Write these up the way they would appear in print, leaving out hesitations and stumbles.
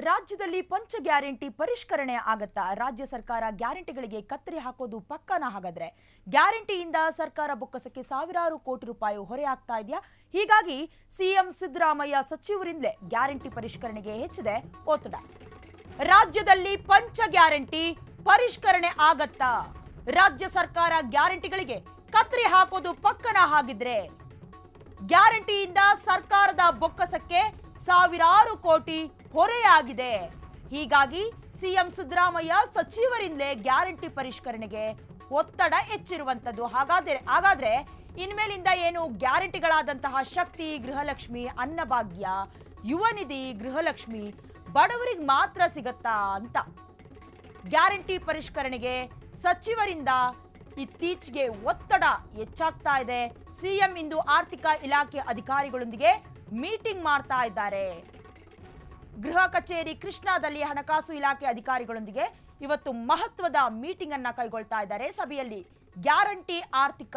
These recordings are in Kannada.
ರಾಜ್ಯದಲ್ಲಿ ಪಂಚ ಗ್ಯಾರಂಟಿ ಪರಿಷ್ಕರಣೆ ಆಗತ್ತಾ? ರಾಜ್ಯ ಸರ್ಕಾರ ಗ್ಯಾರಂಟಿಗಳಿಗೆ ಕತ್ತರಿ ಹಾಕೋದು ಪಕ್ಕನಾ? ಹಾಗಾದ್ರೆ ಗ್ಯಾರಂಟಿಯಿಂದ ಸರ್ಕಾರ ಬೊಕ್ಕಸಕ್ಕೆ ಸಾವಿರಾರು ಕೋಟಿ ರೂಪಾಯಿ ಹೊರೆ ಆಗ್ತಾ ಇದೆಯಾ? ಹೀಗಾಗಿ ಸಿಎಂ ಸಿದ್ದರಾಮಯ್ಯ ಸಚಿವರಿಂದಲೇ ಗ್ಯಾರಂಟಿ ಪರಿಷ್ಕರಣೆಗೆ ಹೆಚ್ಚಿದೆ ಒತ್ತಡ. ರಾಜ್ಯದಲ್ಲಿ ಪಂಚ ಗ್ಯಾರಂಟಿ ಪರಿಷ್ಕರಣೆ ಆಗತ್ತಾ? ರಾಜ್ಯ ಸರ್ಕಾರ ಗ್ಯಾರಂಟಿಗಳಿಗೆ ಕತ್ತರಿ ಹಾಕೋದು ಪಕ್ಕನಾ? ಹಾಗಿದ್ರೆ ಗ್ಯಾರಂಟಿಯಿಂದ ಸರ್ಕಾರದ ಬೊಕ್ಕಸಕ್ಕೆ ಸಾವಿರಾರು ಕೋಟಿ ಹೊರೆಯಾಗಿದೆ. ಹೀಗಾಗಿ ಸಿಎಂ ಸಿದ್ದರಾಮಯ್ಯ ಸಚಿವರಿಂದಲೇ ಗ್ಯಾರಂಟಿ ಪರಿಷ್ಕರಣೆಗೆ ಒತ್ತಡ ಹೆಚ್ಚಿರುವಂತದ್ದು. ಹಾಗಾದ್ರೆ ಇನ್ಮೇಲಿಂದ ಏನು ಗ್ಯಾರಂಟಿಗಳಾದಂತಹ ಶಕ್ತಿ, ಗೃಹಲಕ್ಷ್ಮಿ, ಅನ್ನಭಾಗ್ಯ, ಯುವ ನಿಧಿ, ಗೃಹಲಕ್ಷ್ಮಿ ಬಡವರಿಗೆ ಮಾತ್ರ ಸಿಗತ್ತಾ ಅಂತ ಗ್ಯಾರಂಟಿ ಪರಿಷ್ಕರಣೆಗೆ ಸಚಿವರಿಂದ ಇತ್ತೀಚೆಗೆ ಒತ್ತಡ ಹೆಚ್ಚಾಗ್ತಾ ಇದೆ. ಸಿಎಂ ಇಂದು ಆರ್ಥಿಕ ಇಲಾಖೆ ಅಧಿಕಾರಿಗಳೊಂದಿಗೆ ಮೀಟಿಂಗ್ ಮಾಡ್ತಾ ಇದ್ದಾರೆ. ಗೃಹ ಕಚೇರಿ ಕೃಷ್ಣಾದಲ್ಲಿ ಹಣಕಾಸು ಇಲಾಖೆ ಅಧಿಕಾರಿಗಳೊಂದಿಗೆ ಇವತ್ತು ಮಹತ್ವದ ಮೀಟಿಂಗ್ ಅನ್ನ ಕೈಗೊಳ್ತಾ ಇದ್ದಾರೆ. ಸಭೆಯಲ್ಲಿ ಗ್ಯಾರಂಟಿ ಆರ್ಥಿಕ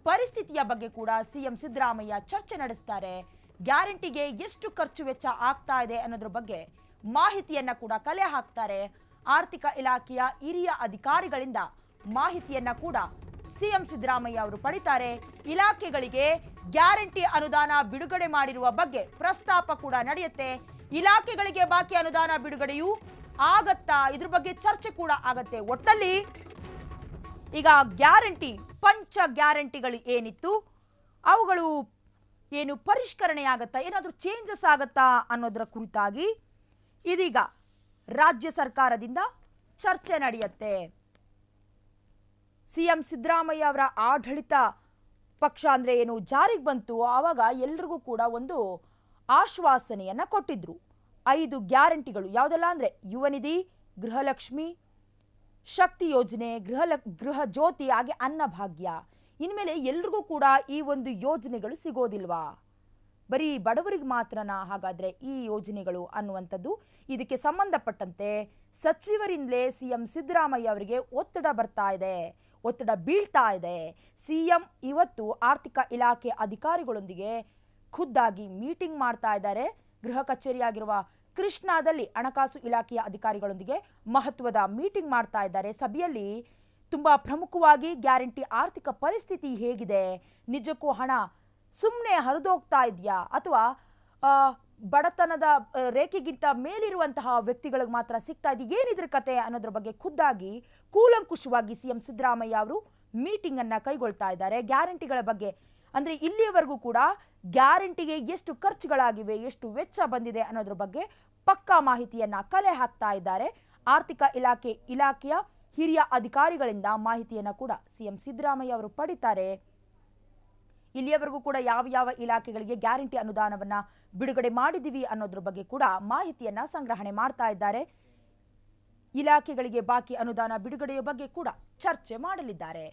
ಪರಿಸ್ಥಿತಿಯ ಬಗ್ಗೆ ಕೂಡ ಸಿಎಂ ಸಿದ್ದರಾಮಯ್ಯ ಚರ್ಚೆ ನಡೆಸ್ತಾರೆ. ಗ್ಯಾರಂಟಿಗೆ ಎಷ್ಟು ಖರ್ಚು ವೆಚ್ಚ ಆಗ್ತಾ ಇದೆ ಅನ್ನೋದ್ರ ಬಗ್ಗೆ ಮಾಹಿತಿಯನ್ನ ಕೂಡ ಕಲೆ ಹಾಕ್ತಾರೆ. ಆರ್ಥಿಕ ಇಲಾಖೆಯ ಹಿರಿಯ ಅಧಿಕಾರಿಗಳಿಂದ ಮಾಹಿತಿಯನ್ನ ಕೂಡ ಸಿಎಂ ಸಿದ್ದರಾಮಯ್ಯ ಅವರು ಪಡಿತಾರೆ. ಇಲಾಖೆಗಳಿಗೆ ಗ್ಯಾರಂಟಿ ಅನುದಾನ ಬಿಡುಗಡೆ ಮಾಡಿರುವ ಬಗ್ಗೆ ಪ್ರಸ್ತಾಪ ಕೂಡ ನಡೆಯುತ್ತೆ. ಇಲಾಖೆಗಳಿಗೆ ಬಾಕಿ ಅನುದಾನ ಬಿಡುಗಡೆಯೂ ಆಗತ್ತಾ? ಇದ್ರ ಬಗ್ಗೆ ಚರ್ಚೆ ಕೂಡ ಆಗತ್ತೆ. ಒಟ್ಟಲ್ಲಿ ಈಗ ಗ್ಯಾರಂಟಿ, ಪಂಚ ಗ್ಯಾರಂಟಿಗಳು ಏನಿತ್ತು ಅವುಗಳು ಏನು ಪರಿಷ್ಕರಣೆ ಆಗತ್ತಾ, ಏನಾದರೂ ಚೇಂಜಸ್ ಆಗತ್ತಾ ಅನ್ನೋದರ ಕುರಿತಾಗಿ ಇದೀಗ ರಾಜ್ಯ ಸರ್ಕಾರದಿಂದ ಚರ್ಚೆ ನಡೆಯುತ್ತೆ. ಸಿಎಂ ಸಿದ್ದರಾಮಯ್ಯ ಅವರ ಆಡಳಿತ ಪಕ್ಷ ಅಂದ್ರೆ ಏನು ಜಾರಿಗೆ ಬಂತು, ಆವಾಗ ಎಲ್ರಿಗೂ ಕೂಡ ಒಂದು ಆಶ್ವಾಸನೆಯನ್ನ ಕೊಟ್ಟಿದ್ರು. 5 ಗ್ಯಾರಂಟಿಗಳು ಯಾವುದೆಲ್ಲ ಅಂದ್ರೆ ಯುವ ನಿಧಿ, ಗೃಹಲಕ್ಷ್ಮಿ, ಶಕ್ತಿ ಯೋಜನೆ, ಗೃಹ ಜ್ಯೋತಿ, ಹಾಗೆ ಅನ್ನಭಾಗ್ಯ. ಇನ್ಮೇಲೆ ಎಲ್ರಿಗೂ ಕೂಡ ಈ ಒಂದು ಯೋಜನೆಗಳು ಸಿಗೋದಿಲ್ವಾ? ಬರೀ ಬಡವರಿಗೆ ಮಾತ್ರನಾ ಹಾಗಾದ್ರೆ ಈ ಯೋಜನೆಗಳು ಅನ್ನುವಂಥದ್ದು ಇದಕ್ಕೆ ಸಂಬಂಧಪಟ್ಟಂತೆ ಸಚಿವರಿಂದಲೇ ಸಿಎಂ ಸಿದ್ದರಾಮಯ್ಯ ಅವರಿಗೆ ಒತ್ತಡ ಬರ್ತಾ ಇದೆ, ಒತ್ತಡ ಬೀಳ್ತಾ ಇದೆ. ಸಿಎಂ ಇವತ್ತು ಆರ್ಥಿಕ ಇಲಾಖೆ ಅಧಿಕಾರಿಗಳೊಂದಿಗೆ ಖುದ್ದಾಗಿ ಮೀಟಿಂಗ್ ಮಾಡ್ತಾ ಇದ್ದಾರೆ. ಗೃಹ ಕಚೇರಿಯಾಗಿರುವ ಕೃಷ್ಣಾದಲ್ಲಿ ಹಣಕಾಸು ಇಲಾಖೆಯ ಅಧಿಕಾರಿಗಳೊಂದಿಗೆ ಮಹತ್ವದ ಮೀಟಿಂಗ್ ಮಾಡ್ತಾ ಇದ್ದಾರೆ. ಸಭೆಯಲ್ಲಿ ತುಂಬಾ ಪ್ರಮುಖವಾಗಿ ಗ್ಯಾರಂಟಿ ಆರ್ಥಿಕ ಪರಿಸ್ಥಿತಿ ಹೇಗಿದೆ, ನಿಜಕ್ಕೂ ಹಣ ಸುಮ್ಮನೆ ಹರಿದೋಗ್ತಾ ಇದೆಯಾ ಅಥವಾ ಬಡತನದ ರೇಖೆಗಿಂತ ಮೇಲಿರುವಂತಹ ವ್ಯಕ್ತಿಗಳಿಗೆ ಮಾತ್ರ ಸಿಗ್ತಾ ಇದೆಯಾ, ಏನಿದ್ರ ಕತೆ ಅನ್ನೋದ್ರ ಬಗ್ಗೆ ಖುದ್ದಾಗಿ ಕೂಲಂಕುಷವಾಗಿ ಸಿಎಂ ಸಿದ್ದರಾಮಯ್ಯ ಅವರು ಮೀಟಿಂಗ್ ಅನ್ನ ಕೈಗೊಳ್ತಾ ಇದ್ದಾರೆ. ಗ್ಯಾರಂಟಿಗಳ ಬಗ್ಗೆ ಅಂದ್ರೆ ಇಲ್ಲಿಯವರೆಗೂ ಕೂಡ ಗ್ಯಾರಂಟಿಗೆ ಎಷ್ಟು ಖರ್ಚುಗಳಾಗಿವೆ, ಎಷ್ಟು ವೆಚ್ಚ ಬಂದಿದೆ ಅನ್ನೋದ್ರ ಬಗ್ಗೆ ಪಕ್ಕಾ ಮಾಹಿತಿಯನ್ನ ಕಲೆ ಹಾಕ್ತಾ ಇದ್ದಾರೆ. ಆರ್ಥಿಕ ಇಲಾಖೆಯ ಹಿರಿಯ ಅಧಿಕಾರಿಗಳಿಂದ ಮಾಹಿತಿಯನ್ನ ಕೂಡ ಸಿಎಂ ಸಿದ್ದರಾಮಯ್ಯ ಅವರು ಪಡಿತಾರೆ. ಇಲ್ಲಿಯವರೆಗೂ ಕೂಡ ಯಾವ ಇಲಾಖೆಗಳಿಗೆ ಗ್ಯಾರಂಟಿ ಅನುದಾನವನ್ನ ಬಿಡುಗಡೆ ಮಾಡಿದೀವಿ ಅನ್ನೋದ್ರ ಬಗ್ಗೆ ಕೂಡ ಮಾಹಿತಿಯನ್ನ ಸಂಗ್ರಹಣೆ ಮಾಡ್ತಾ ಇದ್ದಾರೆ. ಇಲಾಖೆಗಳಿಗೆ ಬಾಕಿ ಅನುದಾನ ಬಿಡುಗಡೆಯ ಬಗ್ಗೆ ಕೂಡ ಚರ್ಚೆ ಮಾಡಲಿದ್ದಾರೆ.